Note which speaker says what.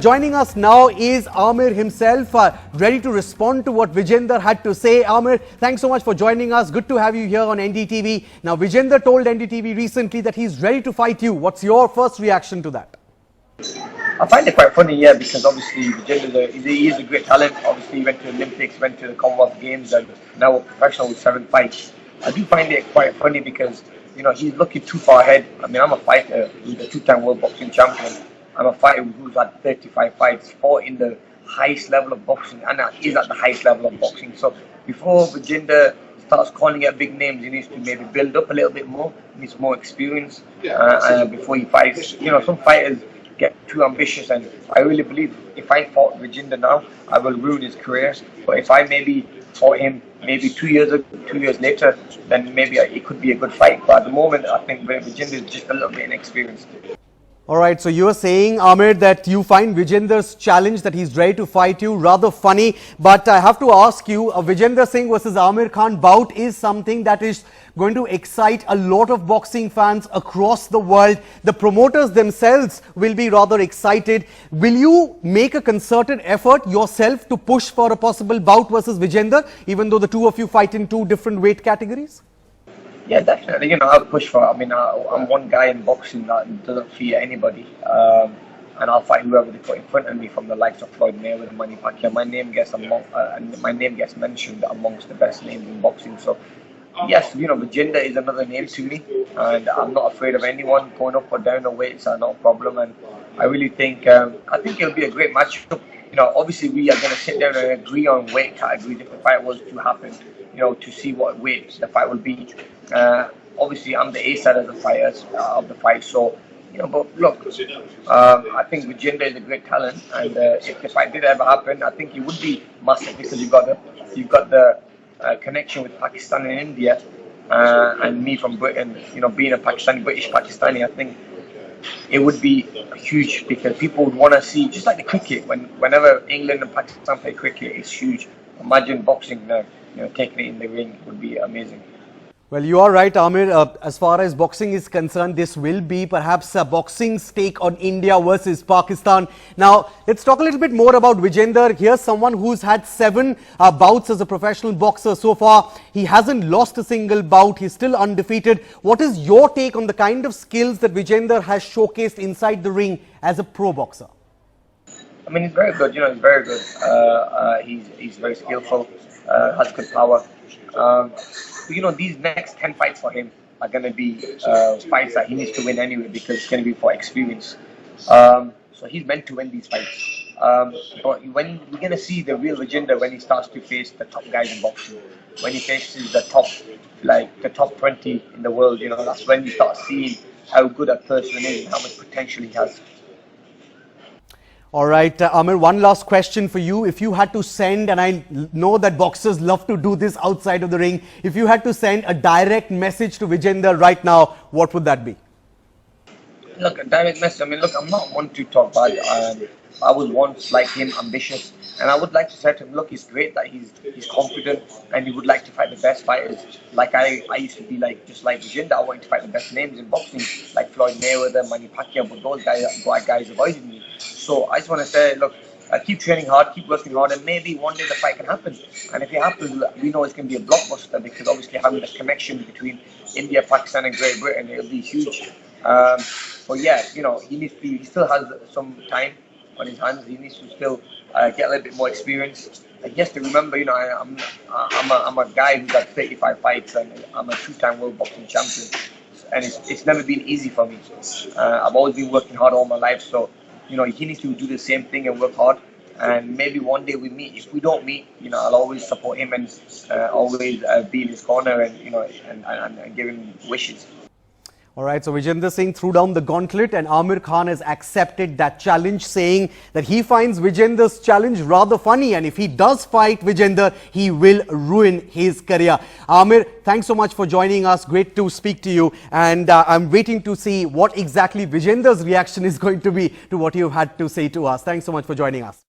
Speaker 1: Joining us now is Amir himself, ready to respond to what Vijender had to say. Amir, thanks so much for joining us. Good to have you here on NDTV. Now, Vijender told NDTV recently that he's ready to fight you. What's your first reaction to that?
Speaker 2: I find it quite funny, yeah, because obviously Vijender he is a great talent. Obviously, he went to the Olympics, went to the Commonwealth Games, and now a professional with 7 fights. I do find it quite funny because, you know, he's looking too far ahead. I mean, I'm a fighter who's a 2-time world boxing champion. I'm a fighter who's had 35 fights, fought in the highest level of boxing, and is at the highest level of boxing. So before Vijender starts calling out big names, he needs to maybe build up a little bit more. He needs more experience before he fights. You know, some fighters get too ambitious, and I really believe if I fought Vijender now, I will ruin his career. But if I maybe fought him maybe 2 years later, then maybe it could be a good fight. But at the moment, I think Vijender is just a little bit inexperienced.
Speaker 1: All right, so you are saying, Amir, that you find Vijender's challenge, that he's ready to fight you, rather funny. But I have to ask you, a Vijender Singh versus Amir Khan bout is something that is going to excite a lot of boxing fans across the world. The promoters themselves will be rather excited. Will you make a concerted effort yourself to push for a possible bout versus Vijender, even though the two of you fight in 2 different weight categories?
Speaker 2: Yeah, definitely. You know, I'll push for it. I mean, I'm one guy in boxing that doesn't fear anybody. And I'll fight whoever they put in front of me, from the likes of Floyd Mayweather, Manny Pacquiao. My name gets mentioned amongst the best names in boxing. So, yes, you know, Vijender is another name to me. And I'm not afraid of anyone. Going up or down the weights are not a problem. And I really think, it'll be a great matchup. You know, obviously we are going to sit down and agree on weight categories if the fight was to happen, you know, to see what weight the fight will be. Obviously, I'm the A side of the fight, so, you know, but look, I think Vijender is a great talent, and if the fight did ever happen, I think it would be massive, because you've got the connection with Pakistan and India, and me from Britain, you know, being a British Pakistani, I think it would be huge, because people would want to see, just like the cricket, whenever England and Pakistan play cricket, it's huge. Imagine boxing, you know, taking it in the ring would be amazing.
Speaker 1: Well, you are right, Amir. As far as boxing is concerned, this will be perhaps a boxing's take on India versus Pakistan. Now, let's talk a little bit more about Vijender. Here's someone who's had 7 bouts as a professional boxer so far. He hasn't lost a single bout. He's still undefeated. What is your take on the kind of skills that Vijender has showcased inside the ring as a pro boxer?
Speaker 2: I mean, he's very good. You know, he's very good. He's very skillful. Has good power. You know, these next 10 fights for him are going to be fights that he needs to win anyway, because it's going to be for experience. So he's meant to win these fights. But when we're going to see the real Vijender when he starts to face the top guys in boxing, when he faces the top 20 in the world, you know, that's when you start seeing how good a person is and how much potential he has.
Speaker 1: All right, Amir, one last question for you. If you had to send, and I know that boxers love to do this outside of the ring, if you had to send a direct message to Vijender right now, what would that be?
Speaker 2: Look, a direct message. I mean, look, I'm not one to talk bad. I was once like him, ambitious, and I would like to say to him, look, it's great that he's confident, and he would like to fight the best fighters. Like I used to be just like Vijender. I wanted to fight the best names in boxing, like Floyd Mayweather, Manny Pacquiao, but those guys avoided me. So I just want to say, look, keep training hard, keep working hard, and maybe one day the fight can happen. And if it happens, we know it's going to be a blockbuster, because obviously having the connection between India, Pakistan, and Great Britain, it'll be huge. But yeah, you know, he still has some time on his hands. He needs to still get a little bit more experience. He has to remember, you know, I'm a guy who's had 35 fights, and I'm a 2-time world boxing champion. And it's never been easy for me. I've always been working hard all my life, so, you know, he needs to do the same thing and work hard. And maybe one day we meet. If we don't meet, you know, I'll always support him and always be in his corner, and, you know, and give him wishes.
Speaker 1: All right, so Vijender Singh threw down the gauntlet, and Amir Khan has accepted that challenge, saying that he finds Vijender's challenge rather funny, and if he does fight Vijender, he will ruin his career. Amir, thanks so much for joining us. Great to speak to you, and I'm waiting to see what exactly Vijender's reaction is going to be to what you had to say to us. Thanks so much for joining us.